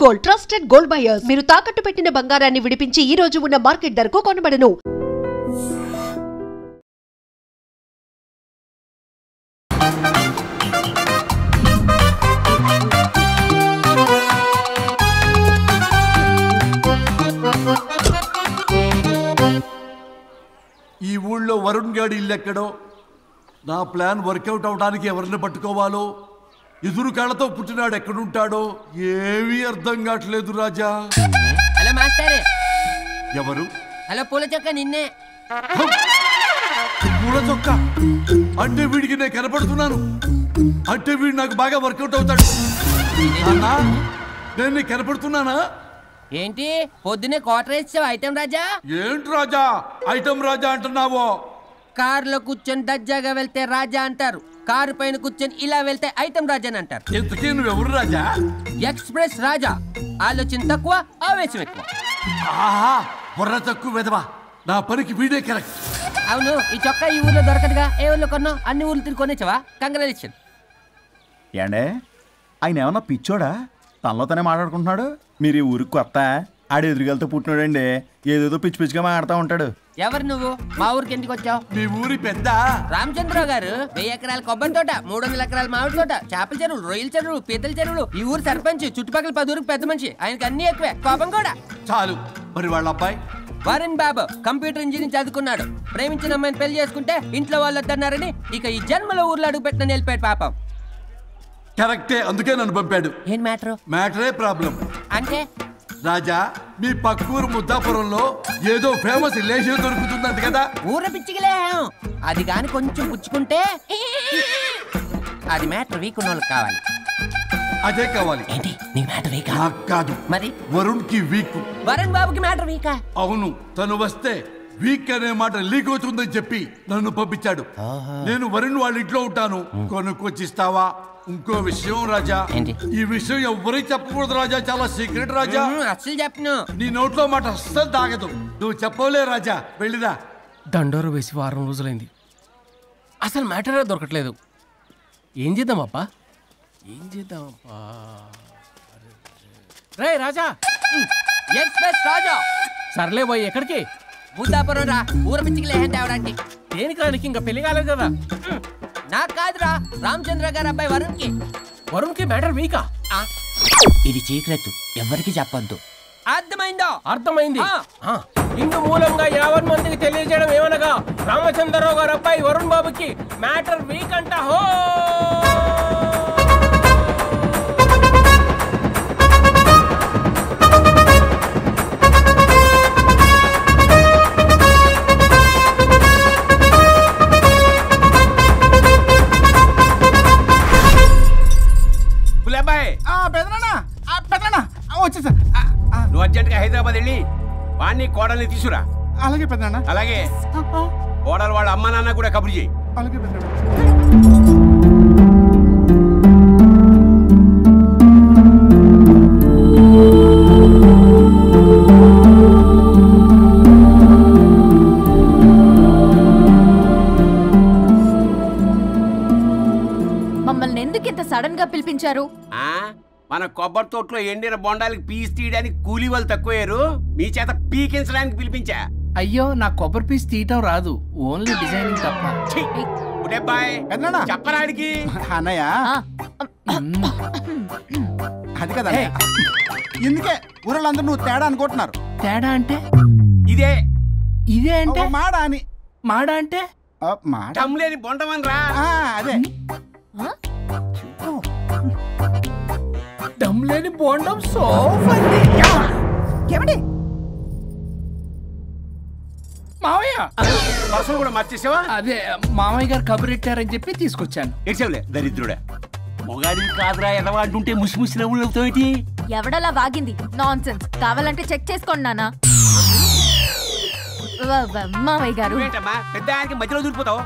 Gold trusted gold buyers. మీరు తాకట్టు పెట్టిన బంగారాన్ని విడిపించి ఈ రోజు ఉన్న మార్కెట్ ధరకు కొనబడను. ఈ ఊళ్ళో వరుణ్ గాడి ఇల్లు ఎక్కడో, నా ప్లాన్ వర్కౌట్ అవడానికి ఎవరిని పట్టుకోవాలో, ఎదురు కాళ్ళతో పుట్టినాడు ఎక్కడుంటాడో ఏమీ అర్థం కావట్లేదు రాజా. Hello master. ఎవరు? హలో పూల చొక్క నిన్నే. పూల చొక్క అంటే వీడికి నేను కనపడుతున్నాను, అంటే వీడు నాకు బాగా వర్కౌట్ అవుతాడు. అన్నా నేను నీకు కనపడుతున్నానా? ఏంటి పొద్దునే క్వార్టర్ వేసావు ఐటమ్ రాజా? ఏంటి రాజా ఐటమ్ రాజా అంటున్నావో? కారులో కూర్చొని దజ్జాగా వెళ్తే రాజా అంటారు, కారు పైన కూర్చొని ఇలా వెళ్తే ఐటమ్ రాజా అని అంటారు. ఇంతకీ నువ్వెవరు రాజా? ఎక్స్ప్రెస్ రాజా. ఆలోచన తక్కువ, ఆవేశం ఎక్కువ. ఆహా, బుర్ర తక్కువ వెదవా. నా పనికి వీడే కరెక్ట్. అవును, ఈ చొక్కా ఈ ఊర్లో దొరకదుగా, ఏ ఊర్లో కొన్నావు? అన్ని ఊర్లు తిరిగి కొనేచ్చావా? కంగ్రాచులేషన్. ఏండే ఆయన ఏమన్నా పిచ్చోడా? తనలో తనే మాట్లాడుకుంటున్నాడు. మీరు ఈ ఊరికి కొత్త, ఆడు ఎదురుగలతో పుట్టినాడండి, ఏదేదో పిచ్చి పిచ్చిగా మాట్లాడుతూ ఉంటాడు. ఎవరు నువ్వు? మా ఊరికి ఎందుకు వచ్చావు? మీ ఊరి పెద్ద రామచంద్రరావు గారు 1000 ఎకరాల కొబ్బరి తోట, 300 ఎకరాల మామిడి తోట, చేపల చెరువులు, రొయ్యల చెరువులు, పీతల చెరువులు, ఈ ఊరు సర్పంచ్, చుట్టుపక్కల 10 ఊరికి పెద్ద మనిషి. ఆయనకి అన్ని ఎక్కువే, కోపం కూడా. చాలు. మరి వాళ్ళ అబ్బాయి వరుణ్ బాబు కంప్యూటర్ ఇంజనీరింగ్ చదువుకున్నాడు. ప్రేమించిన అమ్మాయిని పెళ్లి చేసుకుంటే ఇంట్లో వాళ్ళు వద్దన్నారని ఇక ఈ జన్మలో ఊర్లో అడుగు పెట్టిన నిలిపాడు పాపం. కరెక్టే, అందుకే నన్ను పంపాడు. ఏం మ్యాటర్? మ్యాటరే ప్రాబ్లం. అంటే రాజా, మీ పక్కూరు ముద్దాపురంలో ఏదో ఫేమస్ రిలేషన్ దొరుకుతుందంట కదా? ఊర పిచ్చికిలే, అది కాని కొంచెం పుచ్చుకుంటే అది మ్యాటర్ వీక్ ఉన్న వాళ్ళకి కావాలి. అదే కావాలి. ఏంటి నీ మ్యాటర్ వీకా? నాకు కాదు, మరి వరుణ్ కి వీక్. వరుణ్ బాబుకి మ్యాటర్ వీకా? అవును, తను వస్తే వీక్ అనే మాట లీక్ అవుతుందని చెప్పి నన్ను పంపించాడు. నేను వరుణ్ వాళ్ళ ఇంట్లో ఉంటాను, కొనుక్కొచ్చిస్తావా? ఇంకో విషయం రాజా, ఈ విషయం ఎవరికి చెప్పకూడదు రాజా, చాలా సీక్రెట్ రాజా. అస్సలు చెప్పను. నీ నోట్లో మాట అస్సలు తాగదు. నువ్వు చెప్పవలే రాజా, వెళ్ళిరా. దండోరు వేసి వారం రోజులైంది, అసలు మ్యాటరే దొరకట్లేదు. ఏం చేద్దామప్పా, ఏం చేద్దామప్పా? రే రాజా. ఎక్స్ప్రెస్ రాజా. సర్లే పోయి ఎక్కడికి? బుద్ధాపురం రా, ఊర పిచ్చికిలే తేవడానికి. దేనికి రానికి? ఇంకా పెళ్లి కాలేదు కదా. నాకు కాదురా, రామచంద్ర గారు అబ్బాయి వరుణ్ కి. వరుణ్ కి మ్యాటర్ వీకా? ఇది సీక్రెట్, ఎవరికి చెప్పొద్దు. అర్థమైందో? అర్థమైంది. ఇందు మూలంగా 50 మందికి తెలియజేయడం ఏమనగా, రామచంద్రరావు గారు అబ్బాయి వరుణ్ బాబుకి మ్యాటర్ వీక్ అంట. హో వచ్చేసా. నువ్వు అర్జెంట్గా హైదరాబాద్ వెళ్ళి వాణ్ణి కోడల్ని తీసుకురా. అలాగే పెద్దనా. అలాగే కోడలు వాళ్ళ అమ్మ నాన్న కూడా కబురు చేయి. అలాగే పెద్దనా. మమ్మల్ని ఎందుకు ఇంత సడన్ గా పిలిపించారు? మన కొబ్బరి తోటలో ఎండిన బొండాలకి పీస్ తీయడానికి కూలీ వాళ్ళు తక్కువయ్యారు, మీ చేత పీకించడానికి పిలిపించా. అయ్యో, నా కొబ్బరి పీస్ తీయటం రాదు, ఓన్లీ డిజైనింగ్ తప్ప. చెప్పరాడికి. అన్నయ్య అది కదా, ఎందుకే ఊరలందరూ నువ్వు తేడా అనుకుంటున్నారు. తేడా అంటే ఇదే ఇదే అంటే మాడా అని. మాడా అంటే లేని బొండమని రా. అదే దమ్లేని బోండం. ఏమండి మావయ్య పర్సలు కూడా మార్చేసావా? అదే మామయ్య గారు కబురెట్టారని చెప్పి తీసుకొచ్చాను. ఏడ్చావులే దరిద్రుడా. మొగాడి కాదురా ఎదవా అంటుంటే ముసి ముసి నవ్వులు అవుతావేటి? ఎవడలా వాగింది? నాన్సెన్స్. కావాలంటే చెక్ చేసుకోండి నాన్న. మామయ్య గారు ఏంటమ్మా పెద్ద ఆయనకి మధ్యలో దూరిపోతావు?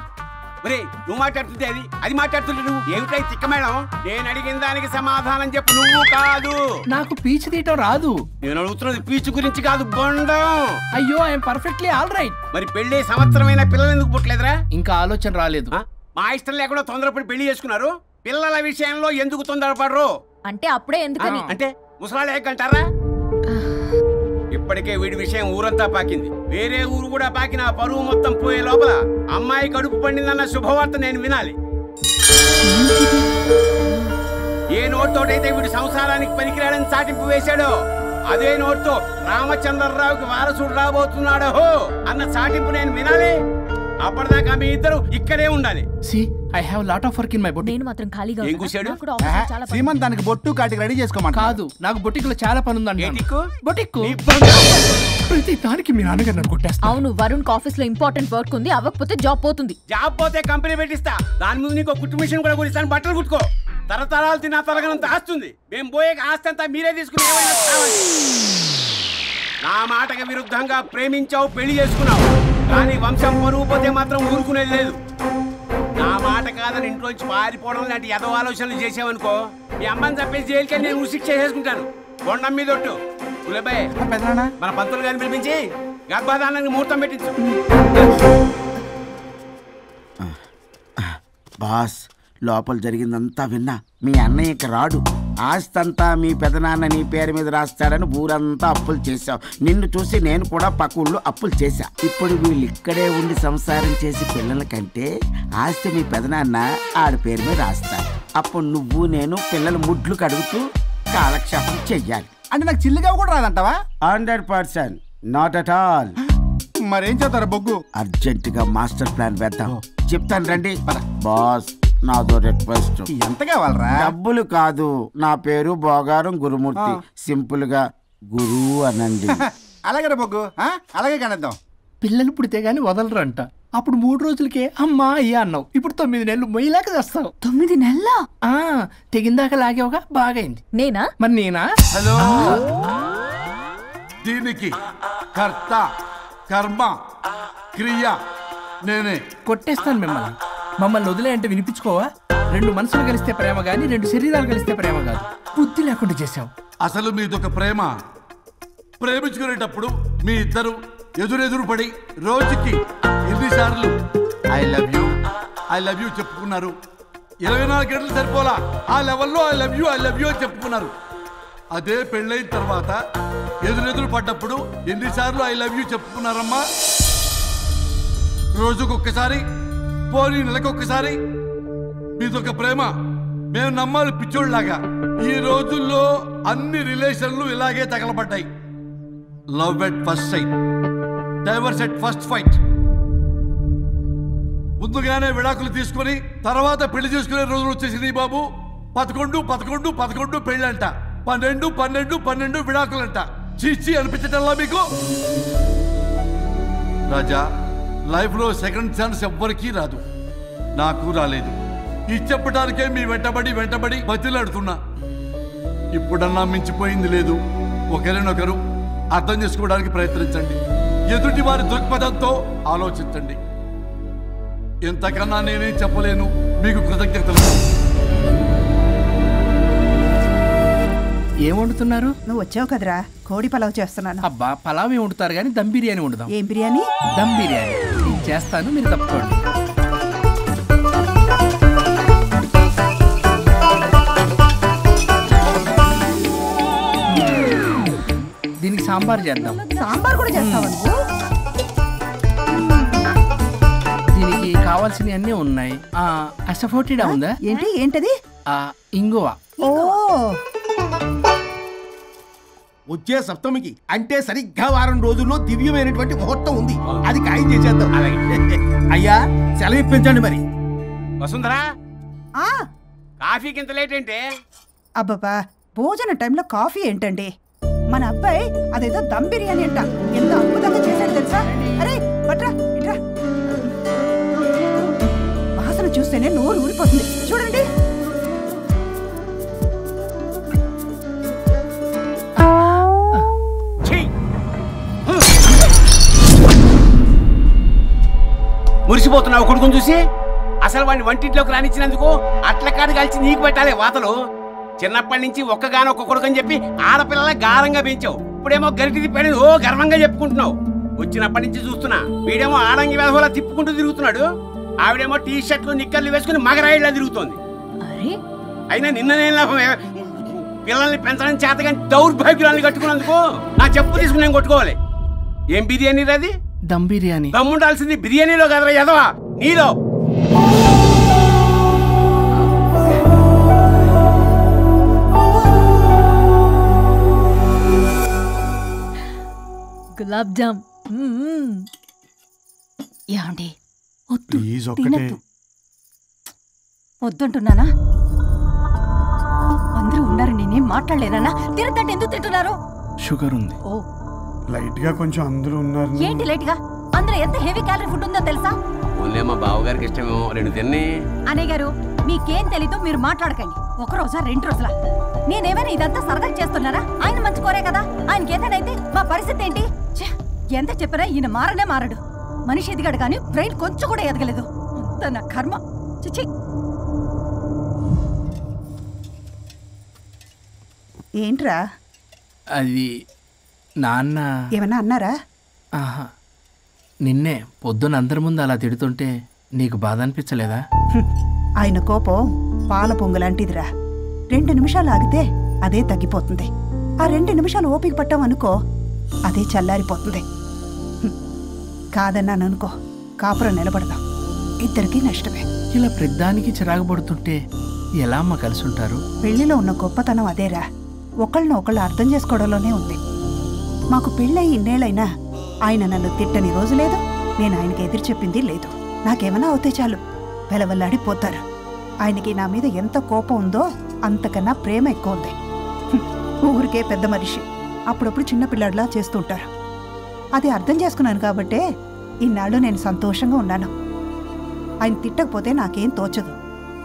ఒరే, నువ్వు మాట్లాడుతుంటే అది మాట్లాడుతుంటే నువ్వు ఏమిటై తిక్క మేడం? నేను అడిగిన దానికి సమాధానం చెప్పు. నువ్వు కాదు. నాకు పీచు తీయటం రాదు. నేను అడుగుతున్నది పీచు గురించి కాదు, బొండం. అయ్యో, ఐఎమ్ పర్ఫెక్ట్లీ ఆల్ రైట్. మరి పెళ్లి సంవత్సరమైన పిల్లలు ఎందుకు పుట్టలేదురా? ఇంకా ఆలోచన రాలేదు. మా ఇష్టం లేకుండా తొందరపడి పెళ్లి చేసుకున్నారు. పిల్లల విషయంలో ఎందుకు తొందరపడరు? అంటే అప్పుడే ఎందుకని? అంటే ముసలాళ్ళు ఏకంటారా? ఇప్పటికే వీడి విషయం ఊరంతా పాకింది. వేరే ఊరు కూడా పాకిన పరువు మొత్తం పోయే లోపల అమ్మాయి కడుపు పండిందన్న శుభవార్త నేను వినాలి. ఏ నోట్తోటైతే వీడు సంసారానికి పనికిరాడని చాటింపు వేశాడో అదే నోట్తో రామచంద్రరావుకి వారసుడు రాబోతున్నాడో అన్న చాటింపు నేను వినాలి. అప్పటిదాకా మీ ఇద్దరు ఇక్కడే ఉండాలి. I have lot of work in my boutique. నేను మాత్రం ఖాళీగా ఏం కూశాడు? సీమన్ దానికి బొట్టు కాటికి రెడీ చేసుకోమని కాదు, నాకు బొటిక్ లో చాలా పని ఉందండి. బొటిక్ నీ ప్రతి దానికి మీ నాన్నగారు నన్ను కొట్టేస్తా. అవును, వరుణ్ ఆఫీస్ లో ఇంపార్టెంట్ వర్క్ ఉంది, అవ్వకపోతే జాబ్ పోతుంది. జాబ్ పోతే కంపెనీ పెట్టిస్తా. దాని ముందు నీకు కుట్టు మిషన్ కూడా కుట్టిస్తాను. బట్టలు కుట్టుకో. తరతరాలు తిన్నా తరగనంత ఆస్తుంది. మేము పోయే ఆస్తి అంతా మీరే తీసుకుని ఏమైనా కావాలి. నా మాటకి విరుద్ధంగా ప్రేమించావు, పెళ్లి చేసుకున్నావు, కానీ వంశం పరువు పోతే మాత్రం ఊరుకునేది లేదు. నా మాట కాదని ఇంట్లోంచి పారిపోవడం లాంటి ఎదవ ఆలోచనలు చేసావనుకో, మీ అమ్మని చంపేసి జైలుకి నేను శిక్ష చేసుకుంటాను. కొండం మీద ఒట్టు. కులబాయ్, మన పంతులు గారిని పిలిపించి గర్భధానానికి ముహూర్తం పెట్టించు. బాస్, లోపల జరిగిందంతా విన్నా. మీ అన్నయ్యకి రాడు, ఆస్తంతా మీ పెదనాన్న నీ పేరు మీద రాస్తాడని ఊరంతా అప్పులు చేశావు. నిన్ను చూసి నేను కూడా పక్కూళ్ళు అప్పులు చేశా. ఇప్పుడు వీళ్ళు ఇక్కడే ఉండి సంసారం చేసి పిల్లల కంటే ఆస్తి మీ పెదనాన్న ఆడి పేరు మీద రాస్తాడు. అప్పుడు నువ్వు నేను పిల్లల ముడ్లు కడుగుతూ కాలక్షేపం చెయ్యాలి. అంటే నాకు చిల్లిగా కూడా రాదంటావా? 100%, నాట్ అట్ ఆల్. మరేం చేస్తారా బొగ్గు? అర్జెంటుగా మాస్టర్ ప్లాన్ వేద్దాం. చెప్తాను రండి. బాస్, నాదో రిక్వెస్ట్. ఎంత కావాలరా? డబ్బులు కాదు, నా పేరు బోగారం గురుమూర్తి. సింపుల్ గా గురు అనండి. అలాగే బొగ్గు, అలాగే కనేద్దాం. పిల్లలు పుడితే గానీ వదలరు అంట. అప్పుడు 3 రోజులకే అమ్మా అయ్యా అన్నావు. ఇప్పుడు 9 నెలలు మొయ్యలాగా చేస్తావు. 9 నెలల తెగిందాక లాగేవగా బాగైంది. నేనా? మరి నేనా? హలో, దీనికి కర్త కర్మ క్రియ నేనే. కొట్టేస్తాను మిమ్మల్ని. మమ్మల్ని వదిలే అంటే వినిపించుకోవా? 2 మనసులు కలిస్తే ప్రేమ గాని 2 శరీరాలు కలిస్తే ప్రేమ కాదు. బుద్ధి లేకుండా చేసావు. అసలు మీదొక ప్రేమ. ప్రేమించుకునేటప్పుడు మీ ఇద్దరు ఎదురెదురు పడి రోజుకి ఎన్నిసార్లు ఐ లవ్ యూ చెప్పుకున్నారు? 24 గంటలు సరిపోలా. ఆ లెవెల్లో ఐ లవ్ యూ అని చెప్పుకున్నారు. అదే పెళ్ళైన తర్వాత ఎదురెదురు పడ్డప్పుడు ఎన్నిసార్లు ఐ లవ్ యూ చెప్పుకున్నారమ్మా? రోజుకొక్కసారి, పోనీ నెలకొక్కసారి. మీదొక ప్రేమ. మేము నమ్మాలి పిచ్చోళ్ళలాగా. ఈ రోజుల్లో అన్ని రిలేషన్లు ఇలాగే తగలబడ్డాయి. Love at first sight, divorce at first fight. ముందుగానే విడాకులు తీసుకొని తర్వాత పెళ్లి చేసుకునే రోజులు వచ్చేసింది బాబు. 11 పెళ్ళంట, 12 విడాకులంట. చీచి అనిపించటల్లా మీకు? రాజా, లైఫ్లో సెకండ్ ఛాన్స్ ఎవ్వరికీ రాదు. నాకు రాలేదు. ఇది చెప్పడానికే మీ వెంటబడి బతిలాడుతున్నా. ఇప్పుడన్నా మించిపోయింది లేదు. ఒకరినొకరు అర్థం చేసుకోవడానికి ప్రయత్నించండి. ఎదుటి వారి దృక్పథంతో ఆలోచించండి. ఎంతకన్నా నేనేం చెప్పలేను. మీకు కృతజ్ఞతలు. ఏం వండుతున్నారు? నువ్వు వచ్చావు కదరా, కోడి పలావ్ చేస్తున్నాను. అబ్బా, పలావ్ ఏం వండుతారు కానీ దమ్ బిర్యానీ వండుదాం. ఏం బిర్యానీ? దమ్ బిర్యానీ. నేను చేస్తాను, మీరు తప్పుకోండి. దీనికి సాంబార్ చేద్దాం. సాంబార్ కూడా చేస్తావా నువ్వు? దీనికి కావాల్సినవి అన్నీ ఉన్నాయి. అసఫోటిడా ఉందా? ఏంటది? ఇంగువ. ఓ, వచ్చే సప్తమికి అంటే సరిగ్గా వారం రోజుల్లో దివ్యమైనటువంటి ముహూర్తం ఉంది. అది ఖాయం చేసేద్దాం. అయ్యా, సెలవు ఇప్పించండి మరి. వసుంధరా, కాఫీకి ఇంత లేట్ ఏంటి? అబ్బబ్బా, భోజన టైంలో కాఫీ ఏంటండి? మన అబ్బాయి అదేదో దమ్ బిర్యానీ అంట, ఎంత అద్భుతంగా చేశాడు తెలుసా? అరే పట్రా, ఇట్రా. వాసన చూస్తేనే నోరు ఊరిపోతుంది. చూడండి. మురిసిపోతున్నావు కొడుకుని చూసి? అసలు వాడిని వంటింట్లోకి రానిచ్చినందుకు అట్ల కాడు కలిసి నీకు పెట్టాలి వాతలు. చిన్నప్పటి నుంచి ఒక్కగానొక్క కొడుకు అని చెప్పి ఆడపిల్లల గారంగా పెంచావు. ఇప్పుడేమో గరిటి తిప్పాడు ఓ గర్వంగా చెప్పుకుంటున్నావు. వచ్చినప్పటి నుంచి చూస్తున్నా, వీడేమో ఆడంగి వేధవలా తిప్పుకుంటూ తిరుగుతున్నాడు. ఆవిడేమో టీ షర్ట్లు నిక్కర్లు వేసుకుని మగరాయిలా తిరుగుతోంది. అయినా నిన్న నేను లాభం. పిల్లల్ని పెంచడం చేత కానీ దౌర్భాగ్యురాన్ని కట్టుకున్నందుకు నా చెప్పు తీసుకుని నేను కొట్టుకోవాలి. ఏం బిర్యానీ అది? దమ్ బిర్యానీ. దమ్ముండాల్సింది బిర్యానీలో కదరా ఎదవా, నీలో. గులాబ్ జామ్. ఏమండి వద్దంటున్నానా? అందరూ ఉన్నారు, నేనేం మాట్లాడలేనా? తినదంటే ఎందుకు తింటున్నారు? షుగర్ ఉంది. ఓ లైట్ గా కొంచెం అందరూ ఉన్నారు. ఏంటి లైట్ గా? అందులో ఎంత హెవీ క్యాలరీ ఫుడ్ ఉందో తెలుసా? ఓన్లీ మా బావగారికి ఇష్టమేమో, 2 తిన్ని. అన్నయ్య గారు మీకేం తెలీదు, మీరు మాట్లాడకండి. 1 రోజా 2 రోజులా? నేనేమైనా ఇదంతా సరదా చేస్తున్నారా? ఆయన మంచి కోరే కదా. ఆయనకి ఏదైతే మా పరిస్థితి ఏంటి? ఎంత చెప్పినా ఈయన మారనే మారడు. మనిషి ఎదిగాడు కానీ బ్రెయిన్ కొంచెం కూడా ఎదగలేదు. అంత నా కర్మ. చిచి. ఏంట్రా? అది నాన్న ఏమన్నా అన్నారా? ఆహా, నిన్నే పొద్దున అందరి ముందు అలా తిడుతుంటే నీకు బాధ అనిపించలేదా? ఆయన కోపం పాల పొంగులాంటిదిరా. 2 నిమిషాలు ఆగితే అదే తగ్గిపోతుంది. ఆ 2 నిమిషాలు ఓపిక పట్టాం అనుకో, అదే చల్లారిపోతుంది. కాదన్నాననుకో, కాపురం నిలబడదాం. ఇద్దరికీ నష్టమే. ఇలా ప్రతిదానికి చిరాకు పడుతుంటే ఎలా అమ్మ కలిసి ఉంటారు? పెళ్లిలో ఉన్న గొప్పతనం అదేరా, ఒకళ్ళనొకళ్ళు అర్థం చేసుకోవడంలోనే ఉంది. మాకు పెళ్ళయి ఇన్నేళ్ళైనా ఆయన నన్ను తిట్టని రోజు లేదు, నేను ఆయనకి ఎదురు చెప్పింది లేదు. నాకేమైనా అవుతే చాలు వెలవల్లాడిపోతారు. ఆయనకి నా మీద ఎంత కోపం ఉందో అంతకన్నా ప్రేమ ఎక్కువ ఉంది. ఊరికే పెద్ద మనిషి, అప్పుడప్పుడు చిన్నపిల్లాడిలా చేస్తుంటారు. అది అర్థం చేసుకున్నాను కాబట్టే ఇన్నాళ్ళు నేను సంతోషంగా ఉన్నాను. ఆయన తిట్టకపోతే నాకేం తోచదు,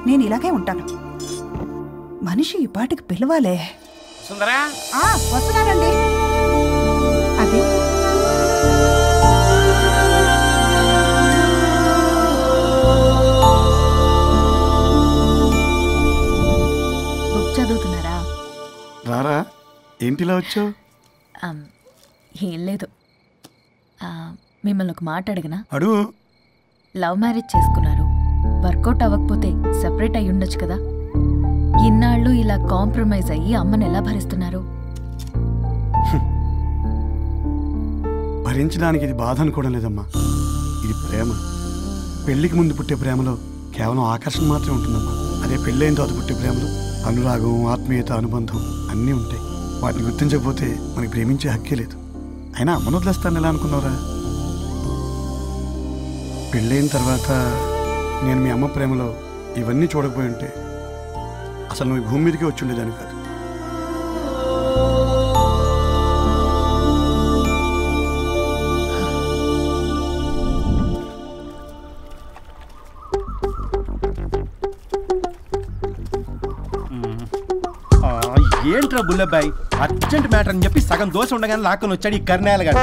నేను ఇలాగే ఉంటాను. మనిషి ఈ పాటికి పిలవాలే. సుందరా వస్తున్నానండి. అది బుక్ చదువుతున్నారా? రారా, ఏంటిలా వచ్చావు? ఏం లేదు, మిమ్మల్ని ఒక మాట అడిగినా? అడుగు. లవ్ మ్యారేజ్ చేసుకున్నారు, వర్కౌట్ అవ్వకపోతే సెపరేట్ అయ్యి ఉండొచ్చు కదా. ఇన్నాళ్ళు ఇలా కాంప్రమైజ్ అయ్యి అమ్మని ఎలా భరిస్తున్నారు? భరించడానికి ఇది బాధ అనుకోవడం లేదమ్మా, ఇది ప్రేమ. పెళ్లికి ముందు పుట్టే ప్రేమలో కేవలం ఆకర్షణ మాత్రమే ఉంటుందమ్మా. అదే పెళ్ళైన తర్వాత పుట్టే ప్రేమలో అనురాగం, ఆత్మీయత, అనుబంధం అన్నీ ఉంటాయి. వాటిని గుర్తించకపోతే మనకి ప్రేమించే హక్కే లేదు. అయినా అమ్మను వదిలేస్తాను ఎలా అనుకున్నావురా? పెళ్ళైన తర్వాత నేను మీ అమ్మ ప్రేమలో ఇవన్నీ చూడకపోయి ఉంటే అసలు నువ్వు భూమి మీదకే వచ్చి ఉండేదాన్ని కాదు. ఏంట్రా బుల్లబ్బాయి, అర్జెంట్ మ్యాటర్ అని చెప్పి సగం దోశ ఉండగానే లాక్కొని వచ్చాడు ఈ కర్ణాలగాడు.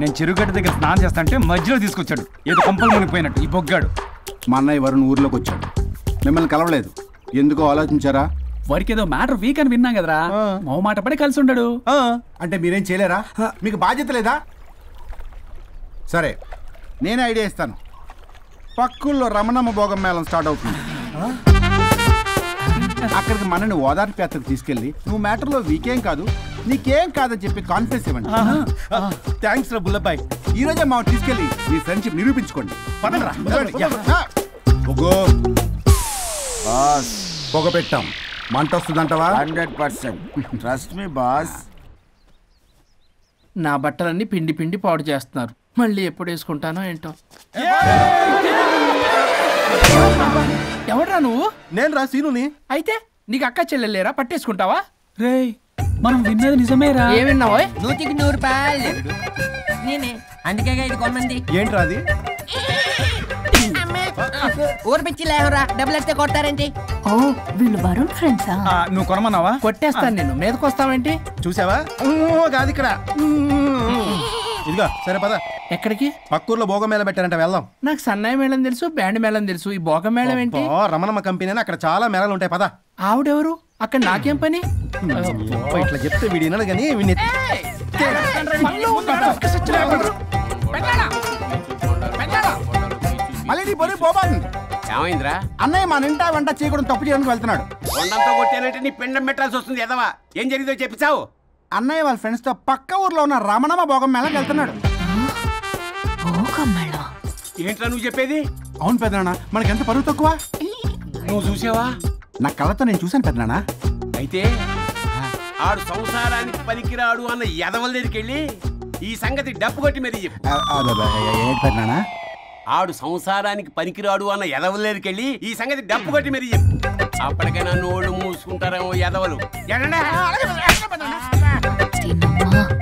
నేను చెరుగడ్డ దగ్గర స్నానం చేస్తాంటే మధ్యలో తీసుకొచ్చాడు, ఏదో కంపలు మునిగిపోయినట్టు ఈ బొగ్గాడు. మా అన్నయ్య వరుణ్ ఊర్లోకి వచ్చాడు, మిమ్మల్ని కలవలేదు. ఎందుకో ఆలోచించారా? వారికి ఏదో మ్యాటర్ వీక్ అని విన్నాం కదరా, మో మాట పడి కలిసి ఉండడు. అంటే మీరేం చేయలేరా? మీకు బాధ్యత లేదా? సరే, నేను ఐడియా ఇస్తాను. పక్కుల్లో రమణమ్మ భోగం మేళం స్టార్ట్ అవుతుంది. అక్కడికి మనని ఓదార్పు యాత్రకు తీసుకెళ్ళి నువ్వు మ్యాటర్లో వీకేం కాదు, నీకేం కాదని చెప్పి కాన్ఫిడెన్స్ ఇవ్వండి. థ్యాంక్స్ రా బుల్లబ్బాయి. ఈ రోజే మా తీసుకెళ్ళి మీ ఫ్రెండ్షిప్ నిరూపించుకోండి. పదండ్రా. పొగ పెట్టాం, మంట వస్తుందంటవా? 100%. Trust me boss. నా బట్టలన్నీ పిండి పిండి పాడు చేస్తున్నారు, మళ్ళీ ఎప్పుడు వేసుకుంటానో ఏంటో. ఎవడ్రా నువ్వు? నేను రా సీనుని. అయితే నీకు అక్క చెల్లెలేరా, పట్టేసుకుంటావా? రేయ్, మనం విన్నది నిజమేరా? ఏ విన్నావో? 100కి 100 రూపాయలు నేనే, అందుకే ఇది కొమ్మంది. ఏంట్రా అది? ఊరు పిచ్చి లేవరా, డబ్బులు ఎత్తే కొడతారేంటి? ఓ, వీళ్ళు వరుణ్ ఫ్రెండ్సా? నువ్వు కొనమన్నావా? కొట్టేస్తాను నేను, మీదకొస్తావేంటి? చూసావా? కాదు ఇక్కడ. ఇదిగో సరే పద. ఎక్కడికి? పక్కూర్లో భోగం మేళ పెట్టారంట, వెళ్దాం. నాకు సన్నాయి మేళం తెలుసు, బ్యాండ్ మేళం తెలుసు, ఈ భోగం మేళం ఏంటి? రమణమ్మ కంపెనీ అని అక్కడ చాలా మేళలు ఉంటాయి, పద. ఆవిడెవరు? అక్కడ నాకేం పని? ఇట్లా చెప్తే వీడి వినడు కానీ వీడిని మళ్ళీ నీ బొరి పోబాతుంది. ఏమైందిరా? అన్నయ్య మన ఇంటా వెంట చేయకూడదు తప్పు చేయడానికి వెళ్తున్నాడు. కొండంతో కొట్టానంటే నీ పిండం పెట్టాల్సి వస్తుంది ఎదవా. ఏం జరిగిందో చెప్పిచావు. అన్నయ్య వాళ్ళ ఫ్రెండ్స్ తో పక్క ఊర్లో ఉన్న రమణమ్మ భోగం మేళకి వెళ్తున్నాడు. ఏంట్రా నువ్వు చెప్పేది? అవును పెద్దనాన్న, మనకి ఎంత పరువు తక్కువ. నువ్వు చూసావా? నా కళ్ళతో నేను చూశాను పెద్దనాన్న. అయితే ఆడు సంసారానికి పనికిరాడు అన్న ఎదవల దగ్గరికి వెళ్ళి ఈ సంగతి డప్పు కొట్టి మరీ చెప్పు. ఏంటి పెద్దనాన్న? ఆడు సంసారానికి పనికిరాడు అన్న ఎదవల దగ్గరికి వెళ్ళి ఈ సంగతి డప్పు కొట్టి మరీ చెప్పు. అప్పటికైనా నోళ్ళు మూసుకుంటారేమో ఎదవలు.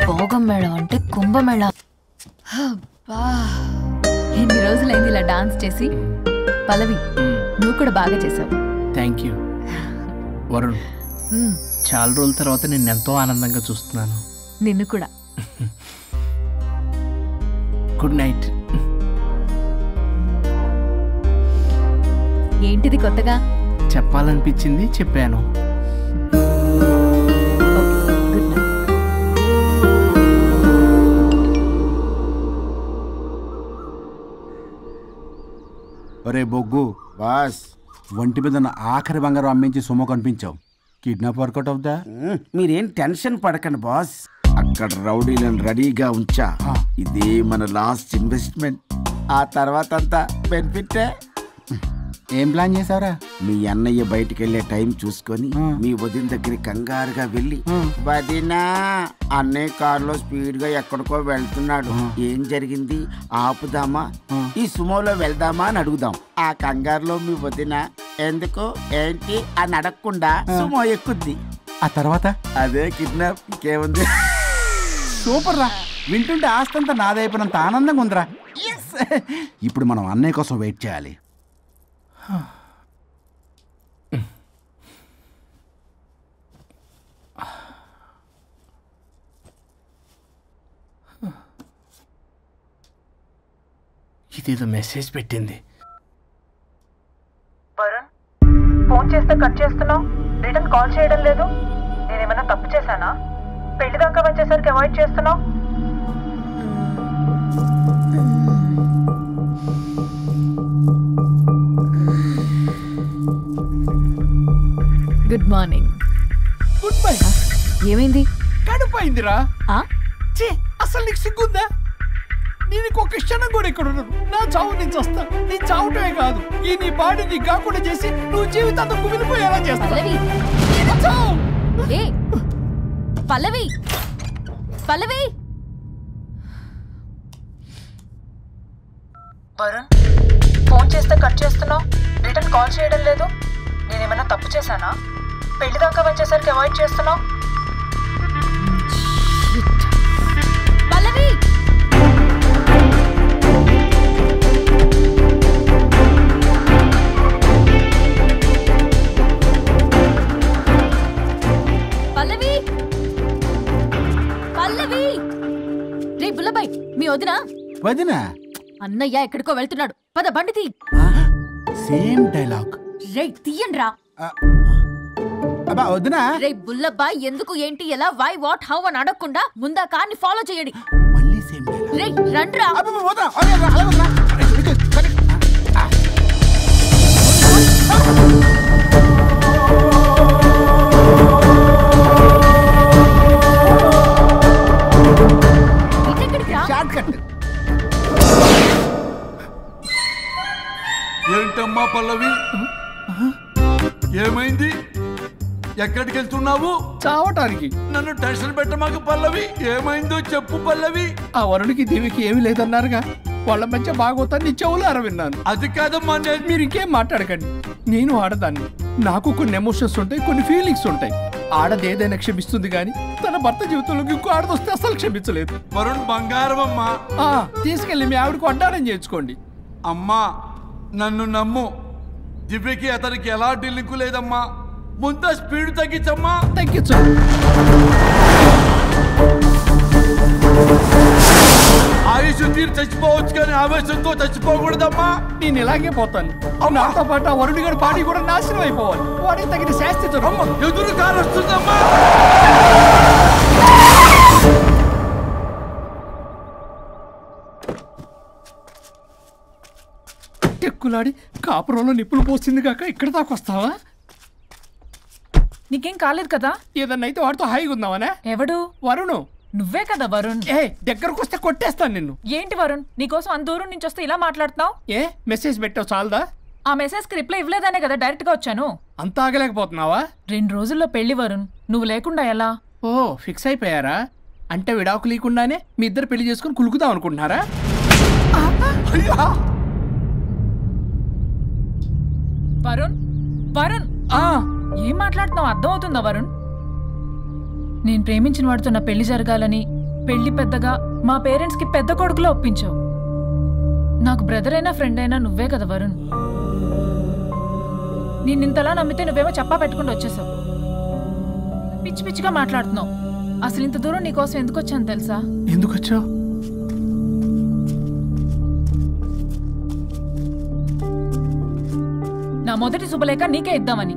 భోగం మేళం అంటే కుంభమేళ. ఎన్ని రోజులైంది ఇలా డాన్స్ చేసి. పల్లవి, నువ్వు కూడా బాగా చేసావు. Thank you. వరుణ్, చాలా రోజుల తర్వాత నేను ఎంతో ఆనందంగా చూస్తున్నాను. నిన్ను కూడా. Good night. ఏంటిది కొత్తగా? చెప్పాలనిపించింది, చెప్పాను. ఒరే బొగ్గు బాస్, ఒంటి మీద ఉన్న ఆఖరి బంగారం అమ్మించి సొమ్ము కనిపించావు. కిడ్నాప్ వర్కౌట్ అవుతా? మీరేం టెన్షన్ పడకండి బాస్. అక్కడ రౌడీలను రెడీగా ఉంచా. ఇదే మన లాస్ట్ ఇన్వెస్ట్మెంట్. ఆ తర్వాత అంతా బెనిఫిటే. ఏం ప్లాన్ చేసావురా? మీ అన్నయ్య బయటికి వెళ్ళే టైం చూసుకొని మీ వదిన దగ్గర కంగారుగా వెళ్ళి, వదినా అన్నయ్య కారులో స్పీడ్ గా ఎక్కడికో వెళ్తున్నాడు, ఏం జరిగింది, ఆపుదామా, ఈ సుమోలో వెళ్దామా అని అడుగుదాం. ఆ కంగారులో మీ వదిన ఎందుకు ఏంటి అని అడగకుండా సుమో ఎక్కుద్ది. ఆ తర్వాత అదే కిడ్నాప్. ఇంకేముంది? సూపర్ రా. వింటుంటే ఆస్తంతా నాదైపోయినంత ఆనందంగా ఉందిరా. ఇప్పుడు మనం అన్నయ్య కోసం వెయిట్ చేయాలి. ఇదేదో మెసేజ్ పెట్టింది. వరుణ్, ఫోన్ చేస్తే కట్ చేస్తున్నావు, రిటర్న్ కాల్ చేయడం లేదు. నేనేమైనా తప్పు చేశానా? పెళ్లి దాకా వచ్చేసరికి అవాయిడ్ చేస్తున్నావు. Good morning. Good bye. ఏమైంది? కడుపైందిరా. అసలు నీకు సిగ్గుందా? నేను ఒక క్షణం కూడా ఇక్కడ ఉన్నాను. నా చావు నుంచి వస్తా. నీ చావుటమే కాదు, ఈ నీ బాడీ నీకు కాకుండా చేసి నువ్వు జీవితాంతం కుమిలిపోయేలా చేస్తా. పల్లవి, పల్లవి. వరుణ్, ఫోన్ చేస్తే కట్ చేస్తున్నావు, రిటర్న్ కాల్ చేయడం లేదు. నేనేమైనా తప్పు చేశానా? పెళ్లి దాకా వచ్చేసరికి అవాయిడ్ చేస్తున్నావు. పల్లవి, పల్లవి, పల్లవి. రే బుల్లబాయ్, మీ వదినా? వదినా? అన్నయ్య ఎక్కడికో వెళ్తున్నాడు, పద బండి తీ. Same dialogue. రే తీయండ్రా. అబ్బా వదినా. రే బుల్లబాయ్, ఎందుకు ఏంటి ఎలా వై వాట్ హౌ అని అడగకుండా ముందా కార్ని ఫాలో చేయండి. మళ్ళీ సేమ్ డైలాగ్. రే రండ్రా. ఏంటమ్మా పల్లవి, ఏమైంది? ఎక్కడికి వెళ్తున్నావు? చావటానికి. నన్ను టెన్షన్ పెట్టమాకు పల్లవి. ఏమైందో చెప్పు పల్లవి. ఆ వరుడికి దేవికి ఏమీ లేదన్నారుగా, వాళ్ళ మధ్య బాగోతాన్ని చెవులు అరవిన్నాను. అది కాదమ్మా. మీరు ఇంకేం మాట్లాడకండి. నేను ఆడదాన్ని, నాకు కొన్ని ఎమోషన్స్ ఉంటాయి, కొన్ని ఫీలింగ్స్ ఉంటాయి. ఆడది ఏదైనా క్షమిస్తుంది కానీ తన భర్త జీవితంలోకి ఇంకో ఆడదొస్తే అసలు క్షమించలేదు. వరుణ్ బంగారం అమ్మా. తీసుకెళ్ళి మీ ఆవిడకు అడ్డానం చేయించుకోండి. అమ్మా నన్ను నమ్ము, దివ్యకి అతనికి ఎలాంటి లింకు లేదమ్మా. ముందు స్పీడ్ తగ్గించమ్మా. తగ్గించు. ఆయుష్ తీరు చచ్చిపోవచ్చు కానీ ఆవేశంతో చచ్చిపోకూడదమ్మా. నేను ఇలాగే పోతాను. నాతో పాటు ఆ వరుడి గారి బాడీ కూడా నాశనం అయిపోవాలి. వాడికి తగిన శాస్తి ఎదురు కారు వస్తుందమ్మా. ఎక్కులాడి కాపురంలో నిప్పులు పోసింది కాక ఇక్కడ దాకా వస్తావా? నీకేం కాలేదు కదా? ఏదన్నా అయితే వాడితో హాయిగా ఉందామనే. ఎవడు? వరుణ్. నువ్వే కదా వరుణ్. దగ్గరకు వస్తే కొట్టేస్తాను నిన్ను. ఏంటి వరుణ్, నీకోసం అంత దూరం నుంచి వస్తే ఇలా మాట్లాడుతున్నావు? మెసేజ్ పెట్టావు చాలదా? ఆ మెసేజ్ కి రిప్లై ఇవ్వలేదనే కదా డైరెక్ట్ గా వచ్చాను. అంత ఆగలేకపోతున్నావా? 2 రోజుల్లో పెళ్లి వరుణ్, నువ్వు లేకుండా ఎలా? ఫిక్స్ అయిపోయారా? అంటే విడాకు లేకుండానే మీ ఇద్దరు పెళ్లి చేసుకుని కులుకుదాం అనుకుంటున్నారా? వరుణ్ వరుణ్ ఏం మాట్లాడుతున్నావు? అర్థం అవుతుందా వరుణ్? నేను ప్రేమించిన వాడితో నా పెళ్లి జరగాలని పెళ్లి పెద్దగా మా పేరెంట్స్ కి పెద్ద కొడుకులో ఒప్పించావు. నాకు బ్రదర్ అయినా ఫ్రెండ్ అయినా నువ్వే కదా వరుణ్. నిన్నింతలా నమ్మితే నువ్వేమో చెప్పా పెట్టుకుంటూ వచ్చేసావు. పిచ్చి పిచ్చిగా మాట్లాడుతున్నావు. అసలు ఇంత దూరం నీకోసం ఎందుకు వచ్చాను తెలుసా? ఎందుకు వచ్చావు? నా మొదటి శుభలేఖ నీకే ఇద్దామని.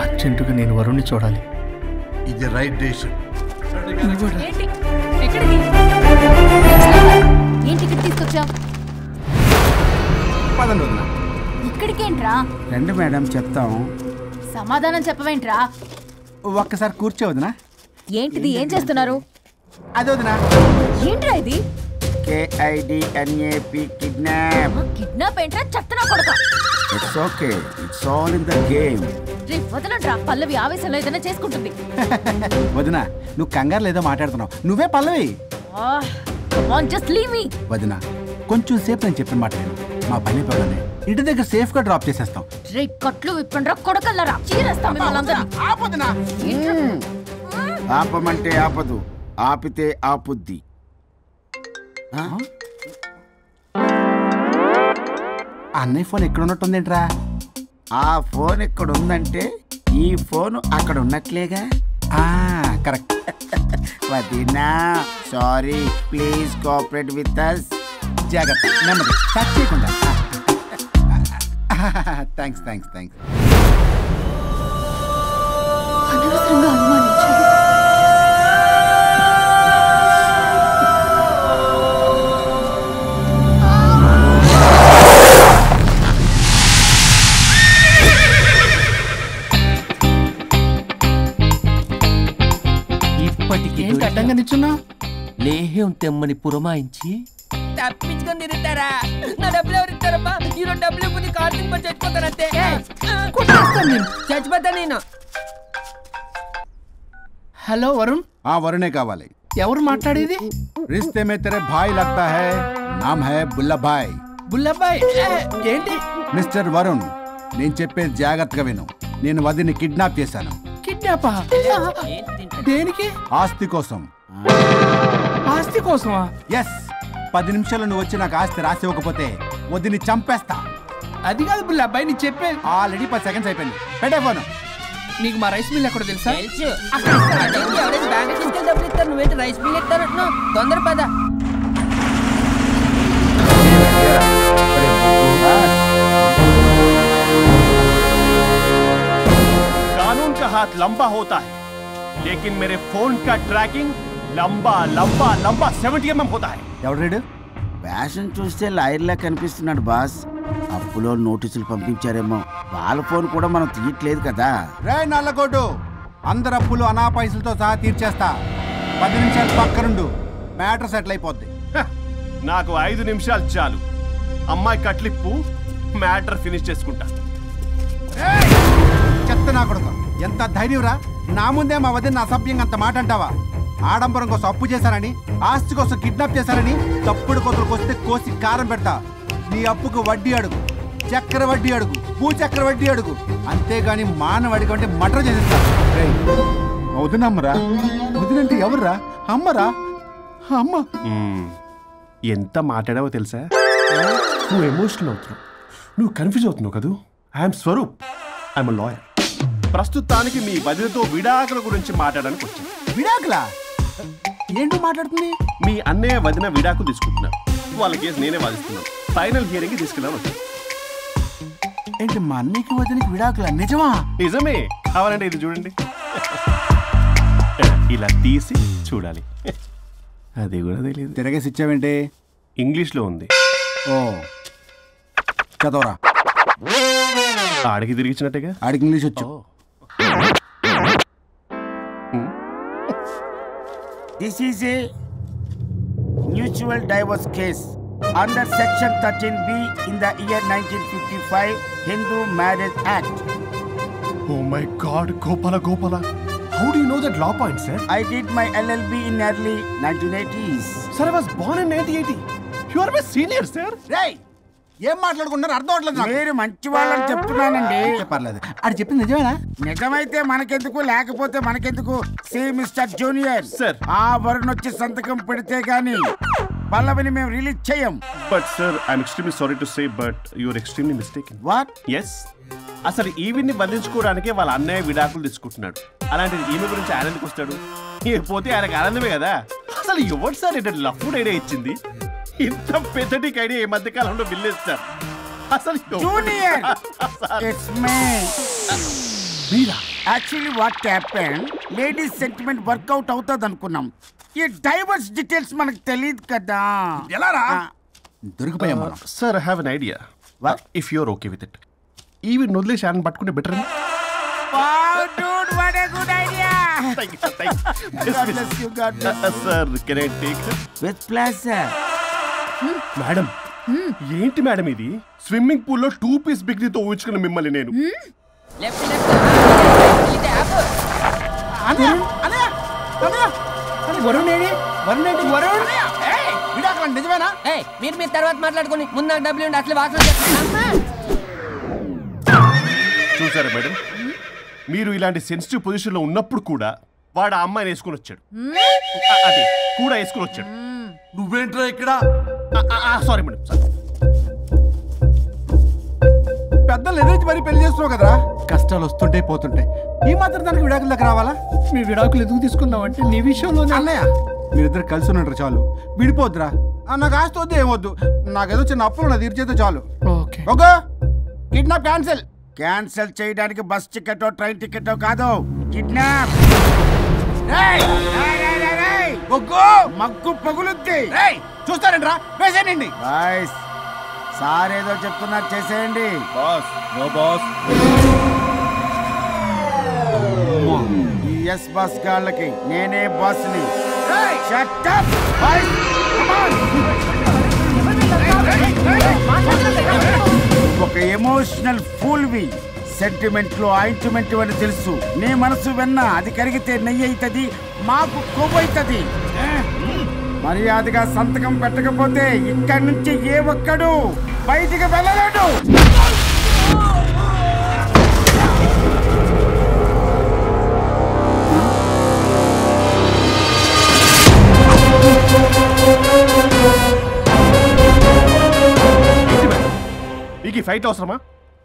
అర్జెంటుగా నేను వరుణ్ణి చూడాలి. ఇది రైట్ డెసిషన్. ఏంటి? ఎక్కడికి? ఏంటి ఇక్కడ తీసుకొచ్చావు? ఇక్కడికేంట్రా? రండి మేడం చెప్తాం. సమాధానం చెప్పవేంట్రా? ఒక్కసారి కూర్చోవద్దునా? ఏంటిది? ఏం చేస్తున్నారు? అది వదినా. ఏంట్రా ఇది? KIDNAP kidnap. కిడ్నాప్ ఏంట్రా? చెత్తనా కొడుక. It's okay, it's all in the game. రే వదలండ్రా, పల్లవి ఆవేశంలో ఏదైనా చేసుకుంటుంది. వదినా నువ్వు కంగారు లేదో మాట్లాడుతున్నావు. నువ్వే పల్లవి. Just leave me. వదినా కొంచెం సేపు నేను చెప్పిన మాట విను. మా పని పడని ఇంటి దగ్గర సేఫ్ గా డ్రాప్ చేసేస్తాం. రే కట్లు విప్పండ్రా కొడకల్లరా, చీరేస్తాం మిమ్మల్ని. ఆపదునా? ఆపమంటే ఆపదు, ఆపితే ఆపుద్ది. అన్నయ్య ఫోన్ ఎక్కడ ఉన్నట్టుందేంట్రా? ఆ ఫోన్ ఎక్కడ ఉందంటే ఈ ఫోన్ అక్కడ ఉన్నట్లేగా. కరెక్ట్. వదినా sorry, please cooperate with us. జాగ్రత్త, నెమ్మది, టచ్ చేయకుండా. థ్యాంక్స్. అనవసరంగా అనుమానించాను. ఏంటి అడ్డంగా నిల్చున్నా? లేహ్యం తెమ్మని పురమాయించి తప్పించుకొని తిరుగుతారా? నా డబ్బులు ఎవరు ఇస్తారమ్మా? ఈరోజు డబ్బులు ఇవ్వని కార్తీక్ పని చచ్చిపోతానంతే. చచ్చిపోతా నేను. హలో వరుణ్. వరుణే కావాలి. ఎవరు మాట్లాడేది? रिश्ते में तेरे भाई लगता है, नाम है बुल्लाभाई. బుల్లబ్బాయ్ ఏంటి? మిస్టర్ వరుణ్, నేను చెప్పేది జాగ్రత్తగా విను. నేను వదిని కిడ్నాప్ చేశాను. కిడ్నాపా? దేనికి? ఆస్తి కోసం. ఆస్తి కోసమా? ఎస్. 10 నిమిషాలు నువ్వు వచ్చి నాకు ఆస్తి రాసి ఇవ్వకపోతే వదిని చంపేస్తా. అది కాదు బుల్లబ్బాయ్, నీ చెప్పే. ఆల్రెడీ 10 సెకండ్స్ అయిపోయింది. పెట్టే ఫోన్. నీకు మా రైస్ మిల్ ఎక్కడ తెలుసా? ఎవరైనా బ్యాంక్ తీసుకెళ్ళి డబ్బులు ఇస్తారు, నువ్వేంటి రైస్ మిల్ ఇస్తానంటున్నావు? తొందర పద. कानून का हाथ लंबा होता है, लेकिन मेरे फोन का ट्रैकिंग लंबा 70 mm होता है. ఎవడు ఫ్యాషన్ చూస్తే లాయర్లా కనిపిస్తున్నాడు బాస్. అప్పులో నోటీసులు పంపించారేమో, వాళ్ళ ఫోన్ కూడా మనం తీయట్లేదు కదా. రే నల్లకోటు, అందరు అప్పులు అనా పైసలతో సహా తీర్చేస్తా. 10 నిమిషాలు పక్కనుండు, మ్యాటర్ సెటిల్ అయిపోద్ది. నాకు 5 నిమిషాలు చాలు. అమ్మాయి కట్లిప్పు, మ్యాటర్ ఫినిష్ చేసుకుంటా. చెత్త నా కొడుకు, ఎంత ధైర్యంరా! నా ముందే మా వదిన అసభ్యంగా అంత మాట అంటావా? ఆడంబరం కోసం అప్పు చేశారని, ఆస్తి కోసం కిడ్నాప్ చేశారని తప్పుడు కొతులకు వస్తే కోసి కారం పెడతా. నీ అప్పుకు వడ్డీ అడుగు, చక్కెర వడ్డీ అడుగు, భూచక్ర వడ్డీ అడుగు, అంతేగాని మానవ అడిగి అంటే మటర్ చేసేస్తా. వదినమ్మరా? వదినంటే ఎవర్రా? అమ్మరా? అమ్మ. ఎంత మాట్లాడావో తెలుసా? నువ్వు ఎమోషనల్ అవుతున్నావు, నువ్వు కన్ఫ్యూజ్ అవుతున్నావు కదూ. I'm Swaroop, I'm lawyer. ప్రస్తుతానికి మీ వదినతో విడాకుల గురించి మాట్లాడడానికి వచ్చాను. విడాకులా? ఏంటో మాట్లాడుతుంది? మీ అన్నయ్య వదిన విడాకులు తీసుకుంటున్నారు. వాళ్ళ కేసు నేనే వాదిస్తున్నాను. ఫైనల్ హియరింగ్ తీసుకెళ్ళాను వచ్చాను. ఏంటి మా అన్నయ్యకి వదినకి విడాకులా? నిజమా? నిజమే. కావాలంటే ఇది చూడండి. ఇలా తీసి చూడాలి. అది కూడా తెలియదు. తిరగేసి ఇచ్చావేంటి? ఇంగ్లీష్లో ఉంది. ఓ చదవరా. ఆడికి తిరిగిచ్చినట్టుగా. ఆడికి ఇంగ్లీష్ వచ్చు. This is a mutual divorce case under section 13B in the year 1955 Hindu Marriage Act. Oh my God, Gopala. How do you know that law point, sir? I did my LLB in early 1980s. Sir, I was born in 1980. You are my senior, sir. Right. ఏం మాట్లాడుకుంటున్నారు అర్థం అవట్లేదు. మీరు మంచి వాళ్ళని చెప్తున్నానండి. పర్లేదు. అది చెప్పింది నిజమేనా? నిజమైతే మనకెందుకు, లేకపోతే మనకెందుకు? సి మిస్టర్ జూనియర్ సార్, ఆ వరుణ్ వచ్చి సంతకం పెడితే గానీ పల్లవిని మేము రిలీజ్ చేయం. But sir, I'm extremely sorry to say, but you're extremely mistaken. What? Yes. అసలు ఈవిడ్ని బంధించుకోవడానికే వాళ్ళ అన్నయ్య విడాకులు తీసుకుంటున్నాడు. అలాంటిది ఈమె గురించి ఆయన ఎందుకు వస్తాడు? పోతే ఆయనకు ఆనందమే కదా. అసలు ఎవరు సార్ ఏంటంటే లఫ్డ్ ఐడియా ఇచ్చింది? ఇంత పెద్దటికి ఐడియా ఈ మధ్య కాలంలో విల్లేస్తారు. అసలు జూనియర్ ఇట్స్ మీ. మీరా? Actually what happen, ladies sentiment work out అవుతుంది అనుకున్నాం. ఈ డైవర్స్ డీటెయిల్స్ మనకు తెలియదు కదా. ఎలా రా? దొరికిపోయాం. Sir, I have an idea. If you're okay with it, ఈవిడ్ని వదిలేసి ఆయన పట్టుకుంటే better. Sir, can I take with pleasure. Madam, ఏంటి మేడం ఇది? స్విమ్మింగ్ పూల్ లో 2 పీస్ బిగ్నీతో ఊహించుకున్న మిమ్మల్ని నేను. నిజమేనా? మీరు తర్వాత మాట్లాడుకుని ముందు నాకు డబ్బులు ఉండి అసలు వాసన. చూసారా మేడం, మీరు ఇలాంటి సెన్సిటివ్ పొజిషన్ లో ఉన్నప్పుడు కూడా వాడు ఆ అమ్మాయిని వేసుకుని వచ్చాడు. అది కూడా వేసుకుని వచ్చాడు. నువ్వేంట్రా ఇక్కడ? Sorry madam, sorry. పెద్దలు ఎదురు మరి పెళ్లి చేస్తున్నావు కదరా. కష్టాలు వస్తుంటే పోతుంటాయి. ఈ మాత్రం దానికి విడాకుల దగ్గర రావాలా? మీ విడాకులు ఎందుకు తీసుకున్నావు అంటే నీ విషయంలోనే. అన్నయ్య, మీరిద్దరు కలిసి ఉన్నట్టు చాలు, విడిపోద్దురా. నాకు ఆస్తి వద్దు, ఏమొద్దు. నాకేదో చిన్న అప్పులు నా తీర్చేస్తే చాలు. ఓకే. Kidnap cancel. క్యాన్సిల్ చేయడానికి బస్ టికెటో ట్రైన్ టికెటో కాదు, కిడ్నాప్. మగ్గు పగులుద్ది. చూస్తారంట్రా, వేసేయండి. బాయ్స్, సార్ ఏదో చెప్తున్నారు, చేసేయండి. Boss, no boss. ఈ ఎస్ బాస్ గాళ్ళకి నేనే బాస్ని. Shut up boys, come on. ఒక ఎమోషనల్ ఫూల్వి. సెంటిమెంట్ లో ఆయింట్మెంట్ అని తెలుసు. నీ మనసు వెన్న, అది కరిగితే నెయ్యి అవుతుంది, మాకు కొవ్వు అవుతుంది. మర్యాదగా సంతకం పెట్టకపోతే ఇక్కడి నుంచి ఏ ఒక్కడు బయటికి వెళ్ళలేడు. మీకు ఈ ఫైట్ అవసరమా?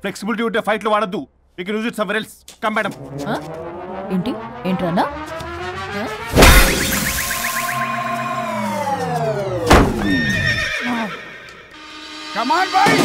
ఫ్లెక్సిబిలిటీ ఉంటే ఫైట్ లో వాడద్దు. You can use it somewhere else. Come madam. ఏంటి ఏంట్రన్నా? Come on, boys!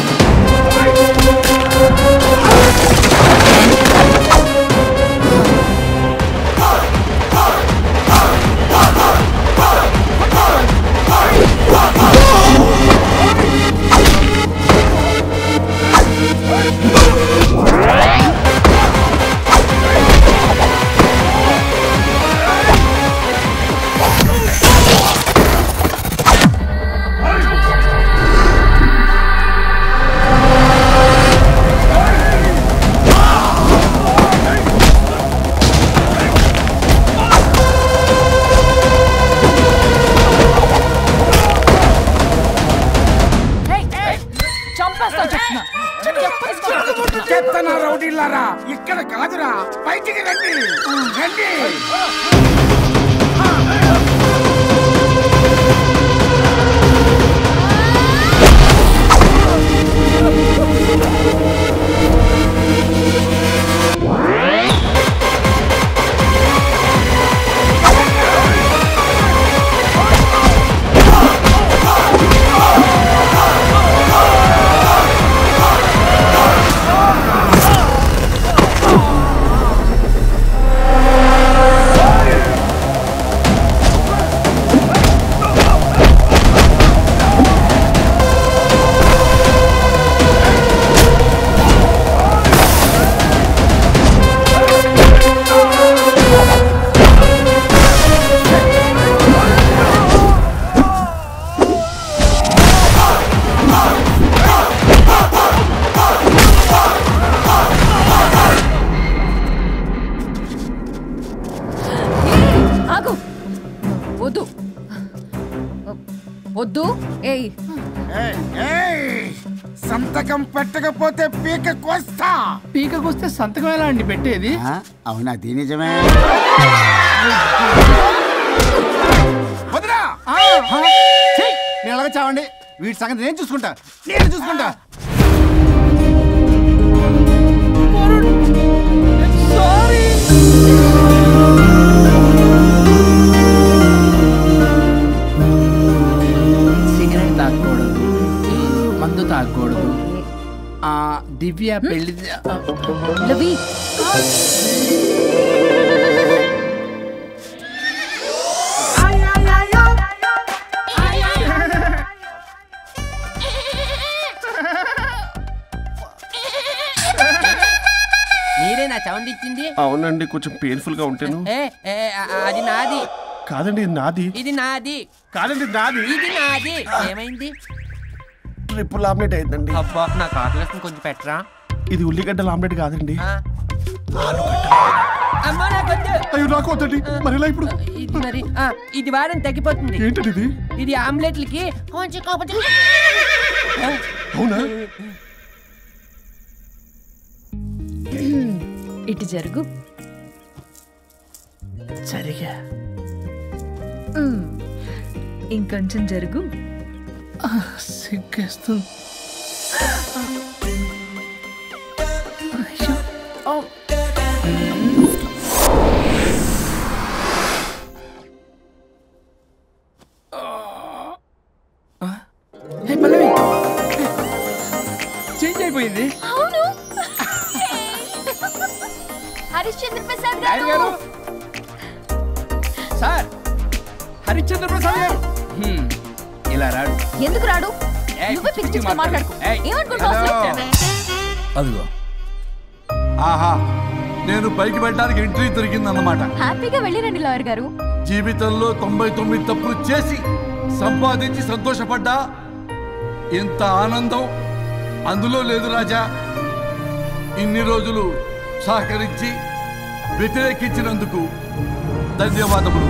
చెప్తానా రౌడీలారా, ఇక్కడ కాదురా, బయటికి రండి రండి. సంతకం పెట్టకపోతే పీక కోస్తా. పీకకొస్తే సంతకం ఎలా అండి పెట్టేది? అవునా? అది నిజమే. నేను ఎలాగ చావండి, వీటి సంగతి నేను చూసుకుంటా. సిగరెట్ తాగకూడదు, మందు తాగకూడదు. దివ్య పెళ్లి మీరేనా సౌండ్ ఇచ్చింది? అవునండి, కొంచెం పెయిన్ఫుల్ గా ఉంటాను. అది నాది కాదండి, ఇది నాది. ఇది నాది కాదండి, నాది. ఇది నాది. ఏమైంది? ట్రిపుల్ ఆమ్లెట్ అయిందండి. అబ్బా, నాకు ఆకలిస్తుంది, కొంచెం పెట్టరా. ఇది ఉల్లిగడ్డల ఆమ్లెట్ కాదండి. అమ్మా నాకొద్దు. అయ్యో నాకు వద్దండి. మరి ఇలా ఇప్పుడు ఇది మరి ఇది వారం తగ్గిపోతుంది. ఏంటది ఇది? ఇది ఆమ్లెట్లకి కొంచెం అవునా? ఇటు జరుగు. సరిగా ఇంకొంచెం జరుగు. సిగ్గేస్తుంది. చేంజ్ అయిపోయింది. అవును. హరిశ్చంద్ర ప్రసాద్ గారు. సార్, హరిశ్చంద్ర ప్రసాద్ గారు ఇలా రాడు. ఎందుకు రాడు? నువ్వే పిచ్చి మాట్లాడుకో. ఏమనుకుంటావు? అదిగో, ఆహా, నేను పైకి వెళ్ళడానికి ఎంట్రీ దొరికిందన్నమాట. హ్యాపీగా వెళ్ళిరండి లాయర్ గారు. జీవితంలో 99 తప్పులు చేసి సంపాదించి సంతోషపడ్డా ఇంత ఆనందం అందులో లేదు రాజా. ఇన్ని రోజులు సహకరించి వ్యతిరేకించినందుకు ధన్యవాదములు.